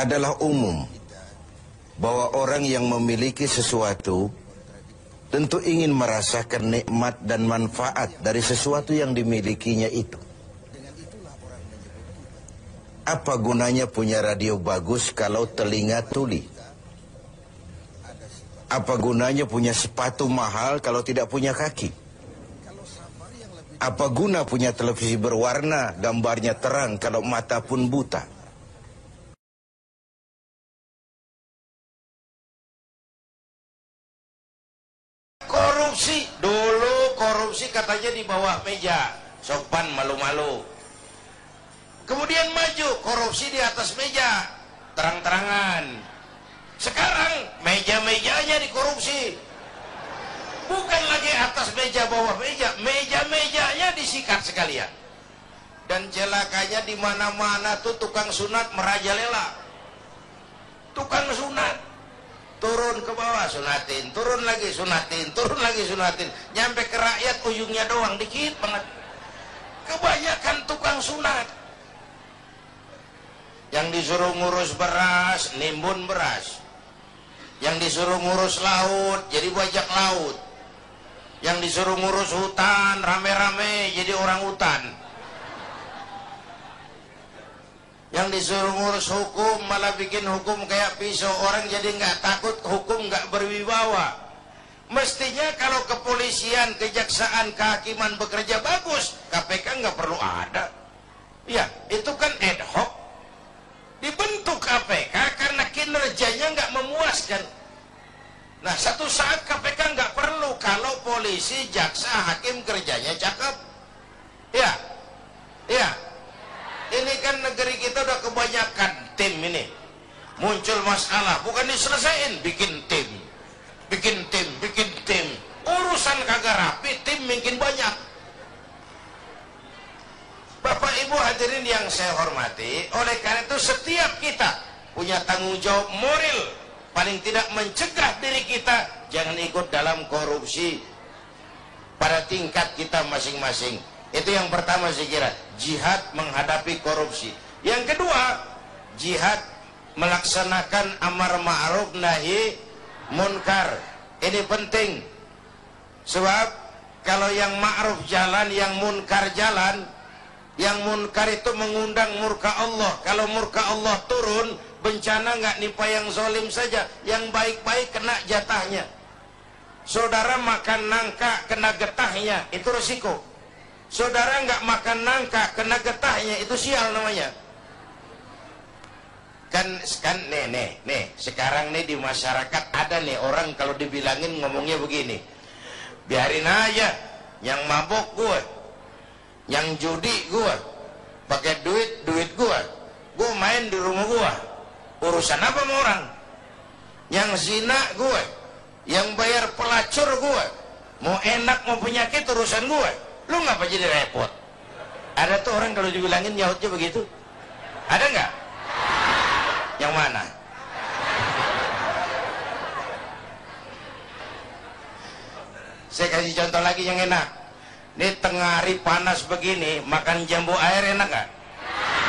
adalah umum bahwa orang yang memiliki sesuatu tentu ingin merasakan nikmat dan manfaat dari sesuatu yang dimilikinya itu. Apa gunanya punya radio bagus kalau telinga tuli? Apa gunanya punya sepatu mahal kalau tidak punya kaki? Apa guna punya televisi berwarna, gambarnya terang kalau mata pun buta? Korupsi, dulu korupsi katanya di bawah meja, sopan malu-malu. Kemudian maju, korupsi di atas meja, terang-terangan. Sekarang meja-mejanya dikorupsi. Bukan lagi atas meja, bawah meja, meja-mejanya disikat sekalian. Dan celakanya di mana-mana tuh tukang sunat merajalela. Tukang sunat turun ke bawah sunatin, turun lagi sunatin, turun lagi sunatin, nyampe ke rakyat ujungnya doang dikit banget. Kebanyakan tukang sunat. Yang disuruh ngurus beras, nimbun beras. Yang disuruh ngurus laut, jadi bajak laut. Yang disuruh ngurus hutan, rame-rame, jadi orang hutan. Yang disuruh ngurus hukum, malah bikin hukum kayak pisau. Orang jadi nggak takut, hukum nggak berwibawa. Mestinya kalau kepolisian, kejaksaan, kehakiman bekerja bagus, KPK nggak perlu ada. Ya, itu kan ad hoc. Dibentuk KPK karena kinerjanya nggak memuaskan. Nah, satu saat KPK nggak perlu kalau polisi, jaksa, hakim kerjanya cakep. Ya, ya. Ini kan negeri kita udah kebanyakan tim ini. Muncul masalah, bukan diselesain, bikin tim. Bikin tim, bikin tim. Urusan kagak rapi, tim makin banyak. Bapak Ibu hadirin yang saya hormati, oleh karena itu setiap kita punya tanggung jawab moral, paling tidak mencegah diri kita jangan ikut dalam korupsi pada tingkat kita masing-masing. Itu yang pertama saya kira, jihad menghadapi korupsi. Yang kedua, jihad melaksanakan amar ma'ruf nahi munkar. Ini penting. Sebab kalau yang ma'ruf jalan, yang munkar jalan, yang munkar itu mengundang murka Allah. Kalau murka Allah turun, bencana nggak nimpa yang zalim saja, yang baik-baik kena jatahnya. Saudara makan nangka kena getahnya, itu resiko. Saudara nggak makan nangka kena getahnya, itu sial namanya. Kan nih sekarang nih di masyarakat ada nih orang kalau dibilangin ngomongnya begini, biarin aja, yang mabok gue, yang judi gue, pakai duit gue main di rumah gue, urusan apa sama orang? Yang zina gue, yang bayar pelacur gue, mau enak mau penyakit urusan gue, lu ngapa jadi repot? Ada tuh orang kalau dibilangin nyautnya begitu, ada nggak? Yang mana? Saya kasih contoh lagi yang enak. Ini tengah hari panas begini, makan jambu air enak gak?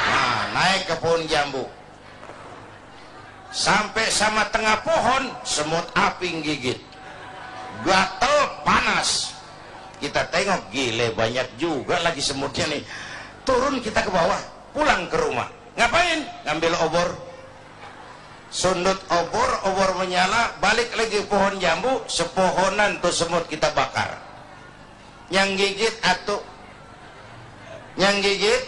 Nah, naik ke pohon jambu. Sampai sama tengah pohon, semut api gigit. Gatel, panas. Kita tengok, gile banyak juga lagi semutnya nih. Turun kita ke bawah, pulang ke rumah. Ngapain? Ngambil obor. Sundut obor menyala, balik lagi pohon jambu, sepohonan tuh semut kita bakar. Yang gigit atuh, yang gigit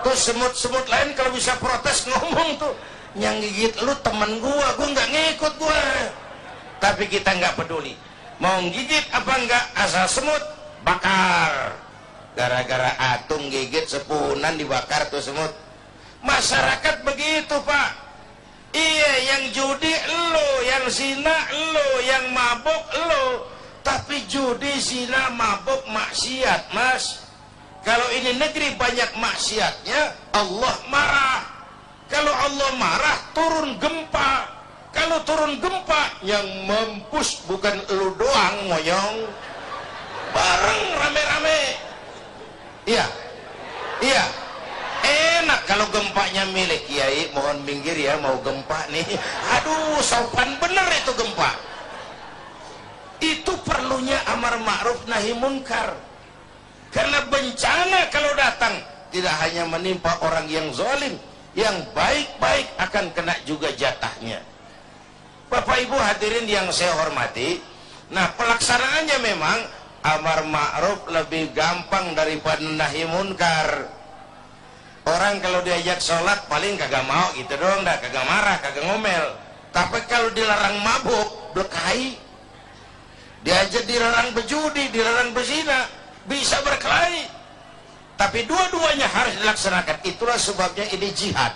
tuh semut-semut lain kalau bisa protes ngomong tuh, yang gigit lu temen gua nggak ngikut gua. Tapi kita nggak peduli, mau gigit apa enggak, asal semut bakar. Gara-gara atung gigit sepohonan dibakar tuh semut. Masyarakat begitu Pak. Iya, yang judi lo, yang zina lo, yang mabuk lo. Tapi judi, zina, mabuk, maksiat, Mas. Kalau ini negeri banyak maksiatnya, Allah marah. Kalau Allah marah, turun gempa. Kalau turun gempa, yang mampus bukan lu doang, moyong. Bareng rame-rame. Iya. Iya. enak kalau gempanya milik Kiai, mohon minggir ya, mau gempa nih. Aduh, sopan bener itu gempa. Itu perlunya amar ma'ruf nahi munkar. Karena bencana kalau datang tidak hanya menimpa orang yang zalim, yang baik-baik akan kena juga jatahnya. Bapak Ibu hadirin yang saya hormati, nah pelaksanaannya memang amar ma'ruf lebih gampang daripada nahi munkar. Orang kalau diajak sholat paling kagak mau gitu dong, dah kagak marah, kagak ngomel. Tapi kalau dilarang mabuk, berkelahi. Diajak dilarang berjudi, dilarang berzina, bisa berkelahi. Tapi dua-duanya harus dilaksanakan. Itulah sebabnya ini jihad.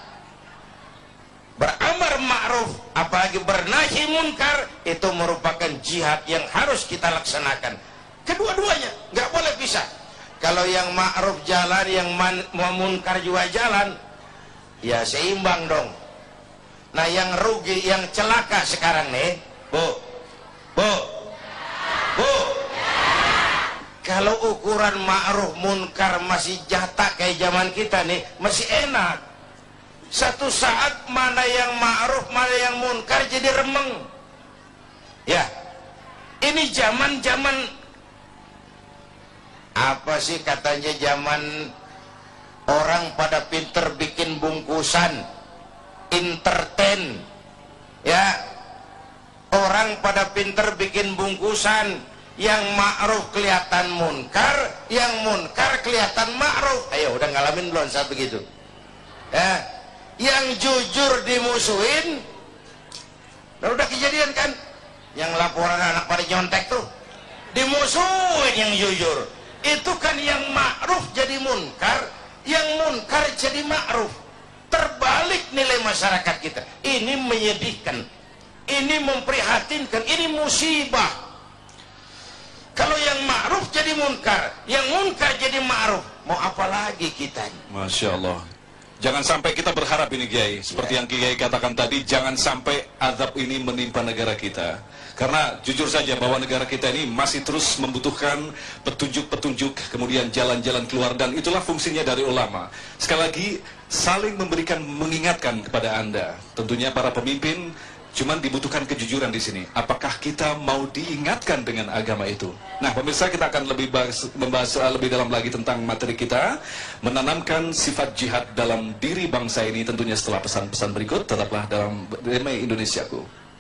Beramar ma'ruf, apalagi bernahi munkar, itu merupakan jihad yang harus kita laksanakan. Kedua-duanya, nggak boleh pisah. Kalau yang ma'ruf jalan, yang munkar juga jalan, ya seimbang dong. Nah yang rugi, yang celaka sekarang nih, Bu, kalau ukuran ma'ruf munkar masih jatah kayak zaman kita nih, masih enak. Satu saat mana yang ma'ruf, mana yang munkar jadi remeng. Ya, ini zaman apa sih katanya, zaman orang pada pinter bikin bungkusan, entertain, ya, orang pada pinter bikin bungkusan, yang ma'ruf kelihatan munkar, yang munkar kelihatan ma'ruf. Ayo udah ngalamin belum saat begitu? Ya, yang jujur dimusuhin. Udah kejadian kan, yang laporan anak pada nyontek tuh dimusuhin yang jujur. Itu kan yang ma'ruf jadi munkar, yang munkar jadi ma'ruf. Terbalik nilai masyarakat kita. Ini menyedihkan, ini memprihatinkan, ini musibah. Kalau yang ma'ruf jadi munkar, yang munkar jadi ma'ruf, mau apa lagi kita? Masya Allah. Jangan sampai kita berharap ini Kiai, seperti yang Kiai katakan tadi, jangan sampai azab ini menimpa negara kita. Karena jujur saja bahwa negara kita ini masih terus membutuhkan petunjuk-petunjuk, kemudian jalan-jalan keluar, dan itulah fungsinya dari ulama. Sekali lagi, saling memberikan, mengingatkan kepada Anda. Tentunya para pemimpin, cuman dibutuhkan kejujuran di sini. Apakah kita mau diingatkan dengan agama itu? Nah, pemirsa, kita akan membahas lebih dalam lagi tentang materi kita, menanamkan sifat jihad dalam diri bangsa ini. Tentunya setelah pesan-pesan berikut, tetaplah dalam Damai Indonesiaku.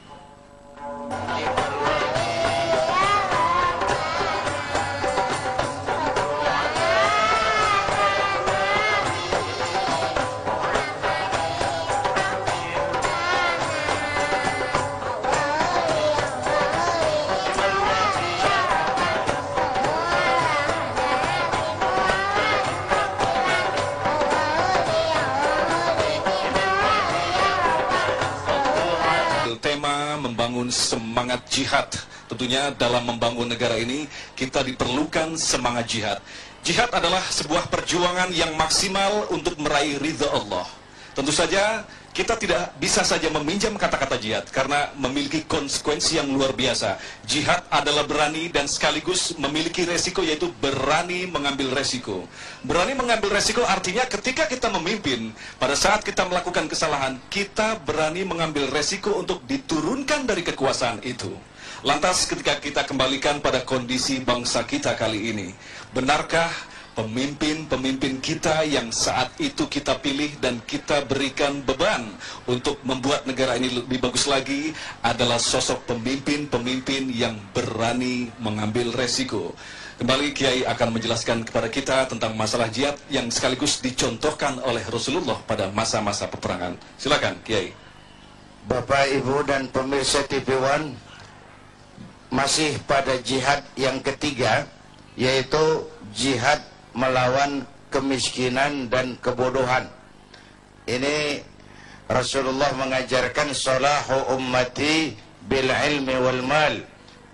Tema membangun semangat jihad. Tentunya dalam membangun negara ini kita diperlukan semangat jihad. Jihad adalah sebuah perjuangan yang maksimal untuk meraih ridha Allah. Tentu saja kita tidak bisa saja meminjam kata-kata jihad karena memiliki konsekuensi yang luar biasa. Jihad adalah berani dan sekaligus memiliki resiko, yaitu berani mengambil resiko. Berani mengambil resiko artinya ketika kita memimpin, pada saat kita melakukan kesalahan, kita berani mengambil resiko untuk diturunkan dari kekuasaan itu. Lantas ketika kita kembalikan pada kondisi bangsa kita kali ini, benarkah pemimpin-pemimpin kita yang saat itu kita pilih dan kita berikan beban untuk membuat negara ini lebih bagus lagi adalah sosok pemimpin-pemimpin yang berani mengambil resiko? Kembali Kiai akan menjelaskan kepada kita tentang masalah jihad yang sekaligus dicontohkan oleh Rasulullah pada masa-masa peperangan. Silakan Kiai. Bapak, Ibu, dan pemirsa TV One, masih pada jihad yang ketiga, yaitu jihad melawan kemiskinan dan kebodohan. Ini Rasulullah mengajarkan salahu ummati bil ilmi wal mal.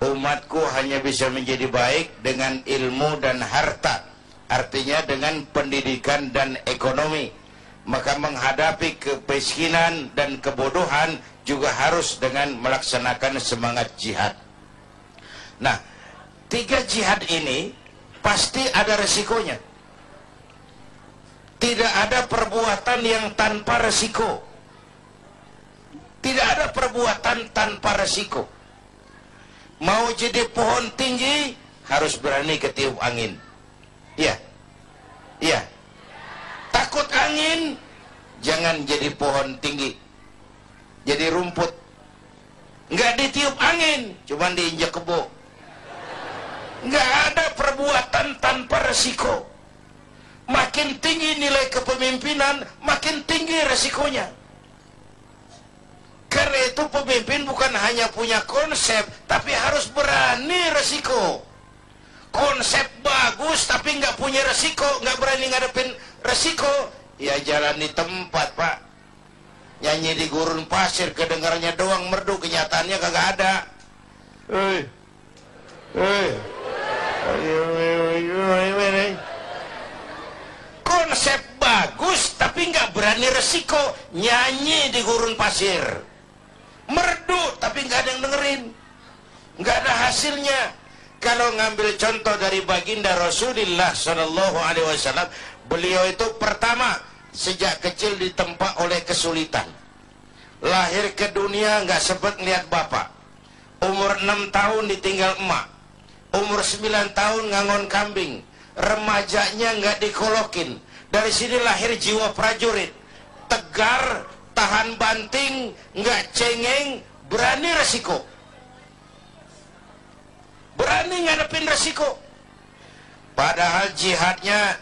Umatku hanya bisa menjadi baik dengan ilmu dan harta. Artinya dengan pendidikan dan ekonomi. Maka menghadapi kemiskinan dan kebodohan juga harus dengan melaksanakan semangat jihad. Nah, tiga jihad ini pasti ada resikonya. Tidak ada perbuatan yang tanpa resiko. Tidak ada perbuatan tanpa resiko. Mau jadi pohon tinggi, harus berani ketiup angin. Iya. Iya. Takut angin, jangan jadi pohon tinggi. Jadi rumput. Nggak ditiup angin, cuman diinjak kebo. Nggak ada perbuatan tanpa resiko. Makin tinggi nilai kepemimpinan, makin tinggi resikonya. Karena itu pemimpin bukan hanya punya konsep, tapi harus berani resiko. Konsep bagus tapi nggak punya resiko, nggak berani ngadepin resiko, ya jalan di tempat, Pak. Nyanyi di gurun pasir, kedengarannya doang merdu, kenyataannya kagak ada. Konsep bagus tapi nggak berani resiko, nyanyi di gurun pasir, merdu tapi nggak ada yang dengerin, nggak ada hasilnya. Kalau ngambil contoh dari baginda Rasulullah Shallallahu Alaihi Wasallam, beliau itu pertama sejak kecil ditempa oleh kesulitan. Lahir ke dunia nggak sempat ngeliat bapak. Umur 6 tahun ditinggal emak. Umur 9 tahun ngangon kambing. Remajanya nggak dikolokin. Dari sini lahir jiwa prajurit. Tegar, tahan banting, nggak cengeng, berani resiko. Berani ngadepin resiko. Padahal jihadnya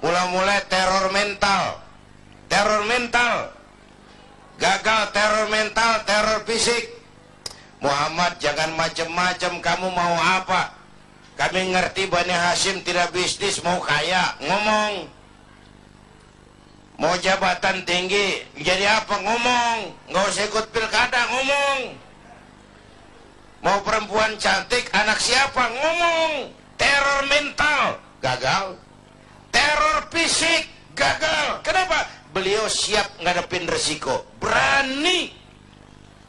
mula-mula teror mental. Teror mental. Gagal teror mental, teror fisik. Muhammad, jangan macam-macam, kamu mau apa? Kami ngerti Bani Hashim tidak bisnis, mau kaya, ngomong. Mau jabatan tinggi, jadi apa? Ngomong. Nggak usah ikut pilkada, ngomong. Mau perempuan cantik, anak siapa? Ngomong. Teror mental, gagal. Teror fisik, gagal. Kenapa? Beliau siap ngadepin resiko, berani.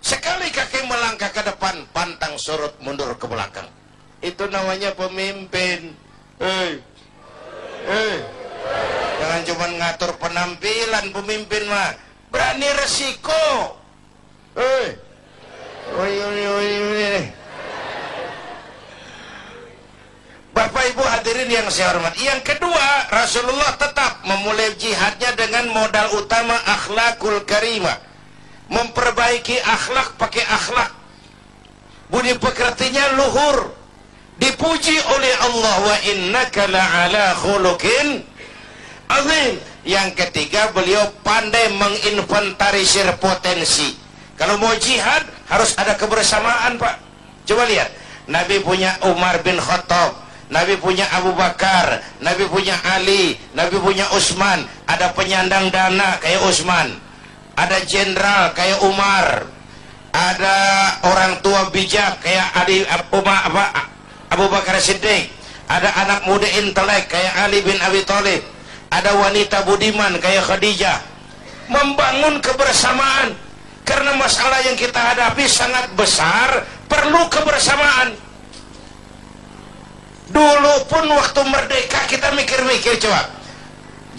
Sekali kaki melangkah ke depan, pantang surut mundur ke belakang. Itu namanya pemimpin. Jangan cuma ngatur penampilan pemimpin mah, berani resiko. Bapak Ibu hadirin yang saya hormati. Yang kedua, Rasulullah tetap memulai jihadnya dengan modal utama akhlakul karimah. Memperbaiki akhlak pakai akhlak. Budi pekertinya luhur. Dipuji oleh Allah, wa innaka la'ala khuluqin azim. Yang ketiga, beliau pandai menginventarisir potensi. Kalau mau jihad harus ada kebersamaan, Pak. Coba lihat, Nabi punya Umar bin Khattab, Nabi punya Abu Bakar, Nabi punya Ali, Nabi punya Utsman. Ada penyandang dana kayak Utsman, ada jenderal kayak Umar, ada orang tua bijak kayak Abu Bakar Siddiq, ada anak muda intelek kayak Ali bin Abi Thalib, ada wanita budiman kayak Khadijah. Membangun kebersamaan, karena masalah yang kita hadapi sangat besar, perlu kebersamaan. Dulu pun waktu merdeka kita mikir-mikir, coba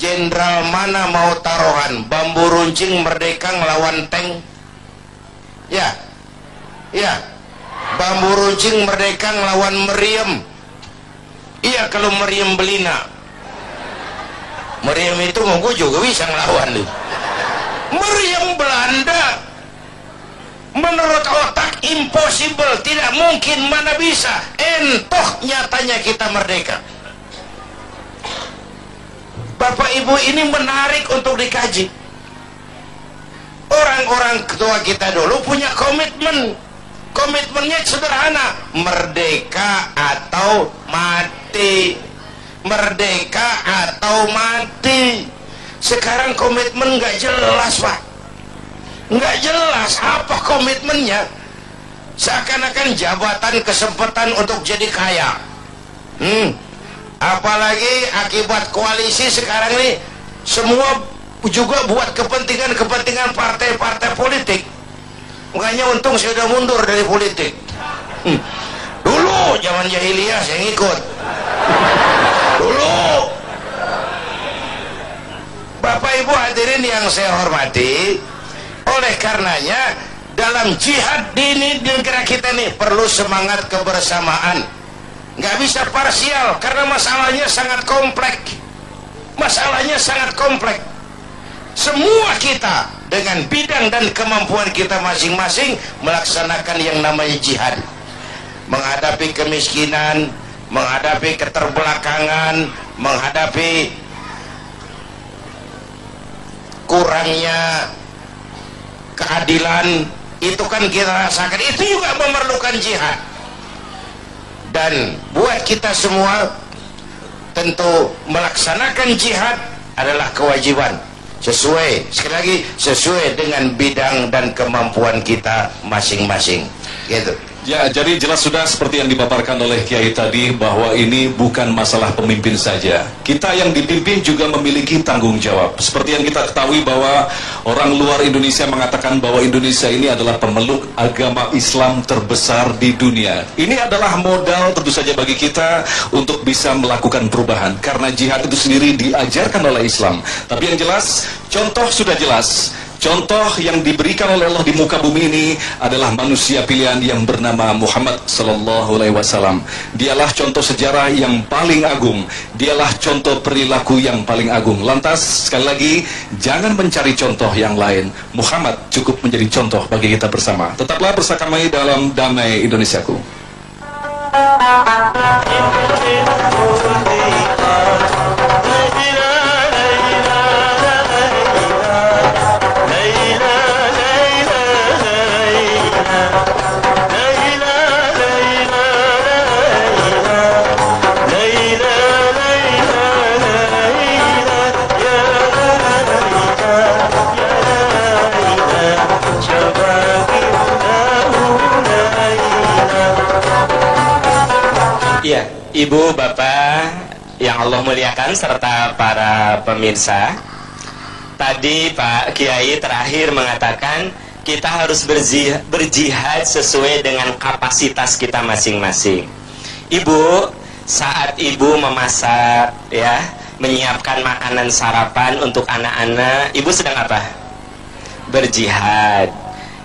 jenderal mana mau taruhan, bambu runcing merdeka ngelawan tank? Ya, ya, bambu runcing merdeka ngelawan meriam. Iya, kalau meriam belina, meriam itu mau gue juga bisa ngelawan tuh. Meriam Belanda, menurut otak impossible, tidak mungkin, mana bisa. Entoh nyatanya kita merdeka. Bapak Ibu, ini menarik untuk dikaji. Orang-orang tua kita dulu punya komitmen. Komitmennya sederhana, merdeka atau mati. Merdeka atau mati. Sekarang komitmen nggak jelas, Pak. Nggak jelas apa komitmennya. Seakan-akan jabatan, kesempatan untuk jadi kaya. Apalagi akibat koalisi sekarang ini, semua juga buat kepentingan partai-partai politik. Makanya untung saya udah mundur dari politik. Dulu zaman jahiliyah saya ngikut. Dulu Bapak Ibu hadirin yang saya hormati, oleh karenanya dalam jihad di negara kita nih perlu semangat kebersamaan, nggak bisa parsial karena masalahnya sangat kompleks. Semua kita dengan bidang dan kemampuan kita masing-masing melaksanakan yang namanya jihad, menghadapi kemiskinan, menghadapi keterbelakangan, menghadapi kurangnya keadilan. Itu kan kita rasakan, itu juga memerlukan jihad. Dan buat kita semua tentu melaksanakan jihad adalah kewajiban, sekali lagi sesuai dengan bidang dan kemampuan kita masing-masing, gitu. Ya, jadi jelas sudah seperti yang dipaparkan oleh Kiai tadi, bahwa ini bukan masalah pemimpin saja. Kita yang dipimpin juga memiliki tanggung jawab. Seperti yang kita ketahui bahwa orang luar Indonesia mengatakan bahwa Indonesia ini adalah pemeluk agama Islam terbesar di dunia. Ini adalah modal tentu saja bagi kita untuk bisa melakukan perubahan, karena jihad itu sendiri diajarkan oleh Islam. Tapi yang jelas, contoh sudah jelas. Contoh yang diberikan oleh Allah di muka bumi ini adalah manusia pilihan yang bernama Muhammad sallallahu alaihi wasallam. Dialah contoh sejarah yang paling agung. Dialah contoh perilaku yang paling agung. Lantas sekali lagi, jangan mencari contoh yang lain. Muhammad cukup menjadi contoh bagi kita bersama. Tetaplah bersama kami dalam Damai Indonesiaku. Ya, Ibu, Bapak yang Allah muliakan serta para pemirsa, tadi Pak Kiai terakhir mengatakan kita harus berjihad sesuai dengan kapasitas kita masing-masing. Ibu, saat Ibu memasak, ya, menyiapkan makanan sarapan untuk anak-anak, Ibu sedang apa? Berjihad.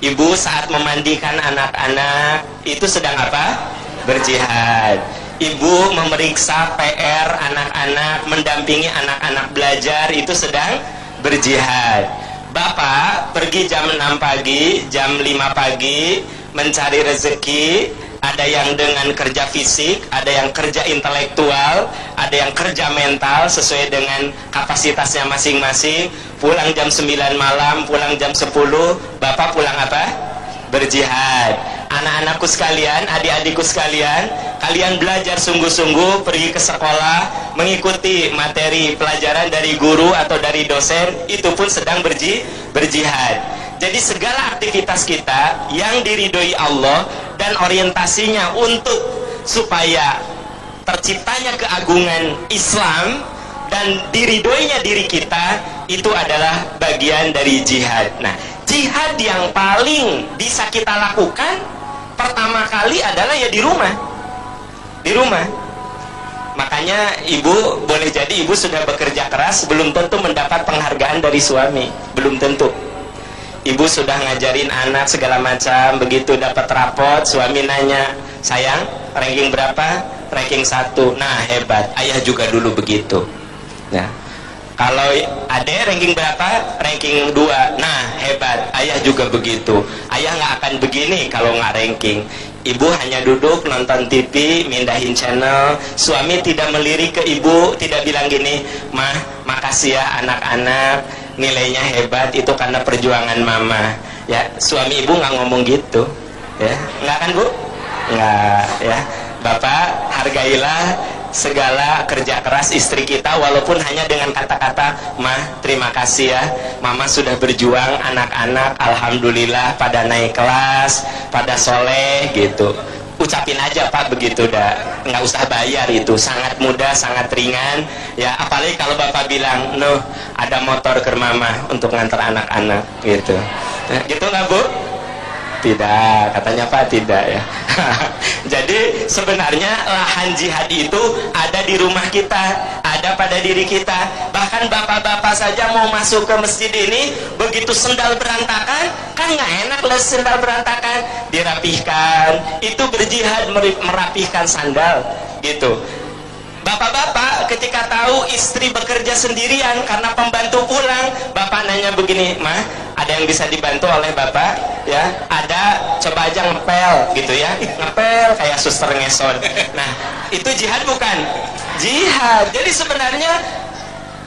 Ibu saat memandikan anak-anak, itu sedang apa? Berjihad. Ibu memeriksa PR anak-anak, mendampingi anak-anak belajar, itu sedang berjihad. Bapak pergi jam 6 pagi, jam 5 pagi mencari rezeki. Ada yang dengan kerja fisik, ada yang kerja intelektual, ada yang kerja mental sesuai dengan kapasitasnya masing-masing. Pulang jam 9 malam, pulang jam 10, Bapak pulang apa? Berjihad. Anak-anakku sekalian, adik-adikku sekalian, kalian belajar sungguh-sungguh, pergi ke sekolah, mengikuti materi pelajaran dari guru atau dari dosen, itu pun sedang berjihad. Jadi segala aktivitas kita yang diridhoi Allah dan orientasinya untuk supaya terciptanya keagungan Islam dan diridhoinya diri kita, itu adalah bagian dari jihad. Nah, jihad yang paling bisa kita lakukan pertama kali adalah ya di rumah. Di rumah. Makanya Ibu, boleh jadi Ibu sudah bekerja keras, belum tentu mendapat penghargaan dari suami, belum tentu. Ibu sudah ngajarin anak segala macam, begitu dapat rapot, suami nanya, sayang, ranking berapa? Ranking 1. Nah, hebat. Ayah juga dulu begitu. Nah, kalau adek ranking berapa? Ranking 2. Nah, hebat. Ayah juga begitu. Ayah nggak akan begini kalau nggak ranking. Ibu hanya duduk nonton TV, mindahin channel. Suami tidak melirik ke ibu, tidak bilang gini, "Mah, makasih ya anak-anak, nilainya hebat, itu karena perjuangan mama." Ya, suami ibu nggak ngomong gitu. Ya, nggak kan Bu? Nggak, ya. Bapak, hargailah segala kerja keras istri kita, walaupun hanya dengan kata-kata, "Mah, terima kasih ya, mama sudah berjuang, anak-anak alhamdulillah pada naik kelas, pada soleh," gitu. Ucapin aja Pak, begitu dah, nggak usah bayar, itu sangat mudah, sangat ringan ya. Apalagi kalau Bapak bilang, "Nuh, ada motor ke mama untuk ngantar anak-anak," gitu. Nah, gitu nggak Bu? Tidak, katanya Pak tidak ya. Jadi sebenarnya lahan jihad itu ada di rumah kita, ada pada diri kita. Bahkan bapak-bapak saja mau masuk ke masjid ini, begitu sendal berantakan, kan nggak enak lah sendal berantakan, dirapihkan. Itu berjihad, merapihkan sandal gitu. Bapak-bapak ketika tahu istri bekerja sendirian karena pembantu pulang, bapak nanya begini, "Mah, ada yang bisa dibantu oleh bapak?" Ya, ada, coba aja ngepel gitu ya, ngepel kayak suster ngesot. Nah, itu jihad bukan? Jihad. Jadi sebenarnya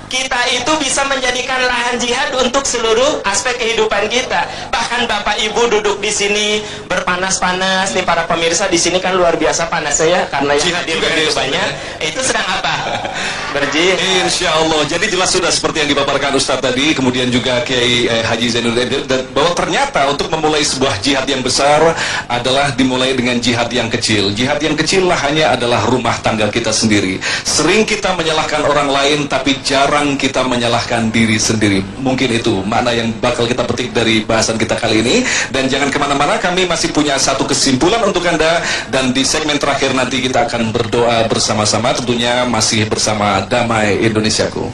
kita itu bisa menjadikan lahan jihad untuk seluruh aspek kehidupan kita. Bahkan bapak ibu duduk di sini berpanas-panas nih, para pemirsa di sini kan luar biasa panasnya ya, karena yang hadir begitu banyak. Itu sedang apa? Berjihad. Insya Allah. Jadi jelas sudah seperti yang dipaparkan Ustadz tadi, kemudian juga Kiai Haji Zainuddin, dan bahwa ternyata untuk memulai sebuah jihad yang besar adalah dimulai dengan jihad yang kecil. Jihad yang kecil lah hanya adalah rumah tangga kita sendiri. Sering kita menyalahkan orang lain, tapi jarang kita menyalahkan diri sendiri. Mungkin itu makna yang bakal kita petik dari bahasan kita kali ini. Dan jangan kemana-mana, kami masih punya satu kesimpulan untuk Anda. Dan di segmen terakhir nanti kita akan berdoa bersama-sama, tentunya masih bersama Damai Indonesiaku.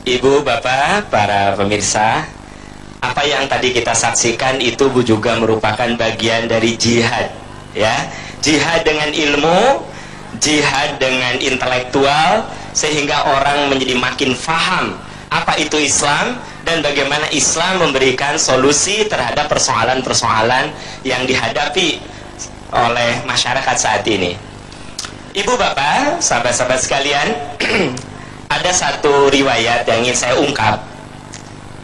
Ibu, bapak, para pemirsa, apa yang tadi kita saksikan itu juga merupakan bagian dari jihad, ya. Jihad dengan ilmu, jihad dengan intelektual, sehingga orang menjadi makin faham apa itu Islam dan bagaimana Islam memberikan solusi terhadap persoalan-persoalan yang dihadapi oleh masyarakat saat ini. Ibu, bapak, sahabat-sahabat sekalian, ada satu riwayat yang ingin saya ungkap.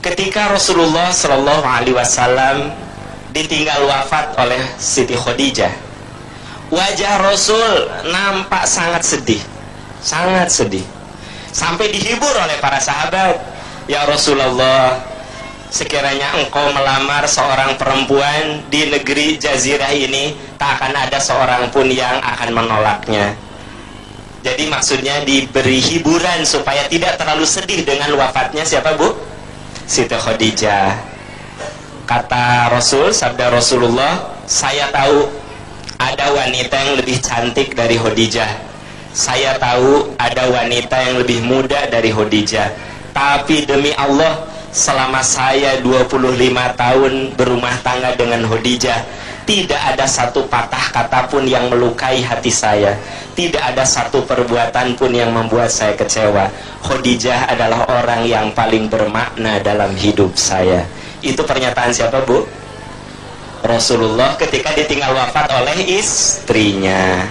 Ketika Rasulullah Shallallahu Alaihi Wasallam ditinggal wafat oleh Siti Khadijah, wajah Rasul nampak sangat sedih, sampai dihibur oleh para sahabat. "Ya Rasulullah, sekiranya engkau melamar seorang perempuan di negeri Jazirah ini, tak akan ada seorang pun yang akan menolaknya." Jadi maksudnya diberi hiburan supaya tidak terlalu sedih dengan wafatnya siapa, Bu? Siti Khadijah. Kata Rasul, sabda Rasulullah, "Saya tahu ada wanita yang lebih cantik dari Khadijah. Saya tahu ada wanita yang lebih muda dari Khadijah. Tapi demi Allah, selama saya 25 tahun berumah tangga dengan Khadijah, tidak ada satu patah kata pun yang melukai hati saya. Tidak ada satu perbuatan pun yang membuat saya kecewa. Khadijah adalah orang yang paling bermakna dalam hidup saya." Itu pernyataan siapa, Bu? Rasulullah ketika ditinggal wafat oleh istrinya.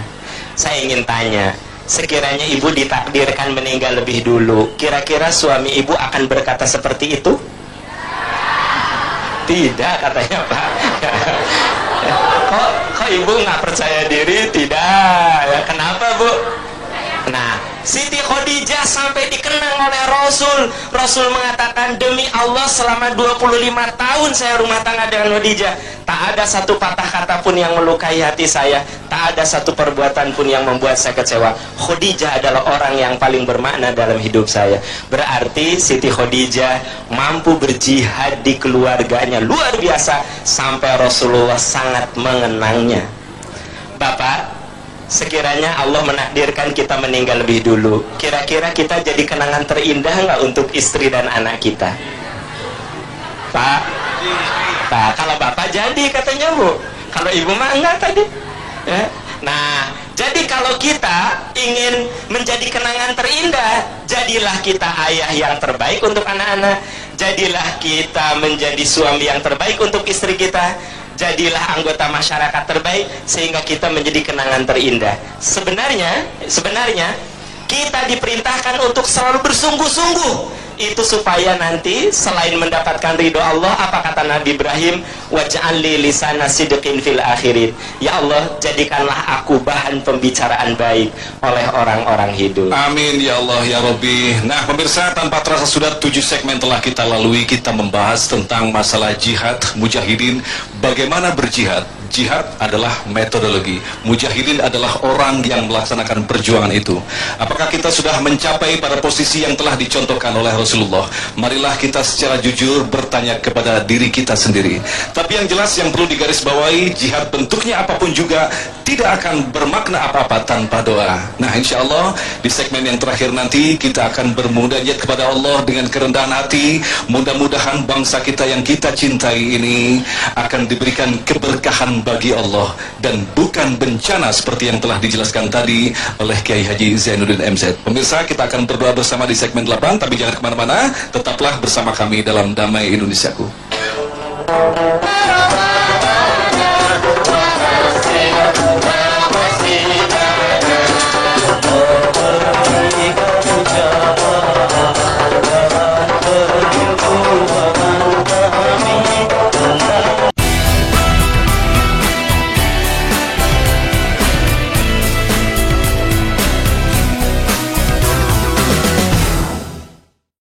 Saya ingin tanya, sekiranya ibu ditakdirkan meninggal lebih dulu, kira-kira suami ibu akan berkata seperti itu? Tidak, katanya, Pak. Kok ibu nggak percaya diri? Tidak. Ya, kenapa, Bu? Nah, Siti Khadijah sampai dikenang oleh Rasul. Rasul mengatakan, "Demi Allah, selama 25 tahun saya rumah tangga dengan Khadijah, tak ada satu patah kata pun yang melukai hati saya, tak ada satu perbuatan pun yang membuat saya kecewa. Khadijah adalah orang yang paling bermakna dalam hidup saya." Berarti Siti Khadijah mampu berjihad di keluarganya luar biasa sampai Rasulullah sangat mengenangnya. Bapak, sekiranya Allah menakdirkan kita meninggal lebih dulu, kira-kira kita jadi kenangan terindah nggak untuk istri dan anak kita? Pak, kalau bapak jadi katanya, Bu. Kalau ibu mah enggak tadi. Ya. Nah, jadi kalau kita ingin menjadi kenangan terindah, jadilah kita ayah yang terbaik untuk anak-anak. Jadilah kita menjadi suami yang terbaik untuk istri kita. Jadilah anggota masyarakat terbaik sehingga kita menjadi kenangan terindah. Sebenarnya kita diperintahkan untuk selalu bersungguh-sungguh Itu supaya nanti selain mendapatkan ridho Allah, apa kata Nabi Ibrahim? Waj'al li lisana sidqin fil akhirin. Ya Allah, jadikanlah aku bahan pembicaraan baik oleh orang-orang hidup. Amin ya Allah ya Rabbi. Nah pemirsa, tanpa terasa sudah 7 segmen telah kita lalui. Kita membahas tentang masalah jihad, mujahidin, bagaimana berjihad. Jihad adalah metodologi, mujahidin adalah orang yang melaksanakan perjuangan itu. Apakah kita sudah mencapai pada posisi yang telah dicontohkan oleh Rasulullah? Marilah kita secara jujur bertanya kepada diri kita sendiri. Tapi yang jelas, yang perlu digarisbawahi, jihad bentuknya apapun juga tidak akan bermakna apa-apa tanpa doa. Nah insya Allah di segmen yang terakhir nanti kita akan bermunajat kepada Allah dengan kerendahan hati. Mudah-mudahan bangsa kita yang kita cintai ini akan diberikan keberkahan bagi Allah dan bukan bencana seperti yang telah dijelaskan tadi oleh Kiai Haji Zainuddin MZ. Pemirsa, kita akan berdoa bersama di segmen 8, tapi jangan kemana-mana, tetaplah bersama kami dalam Damai Indonesiaku.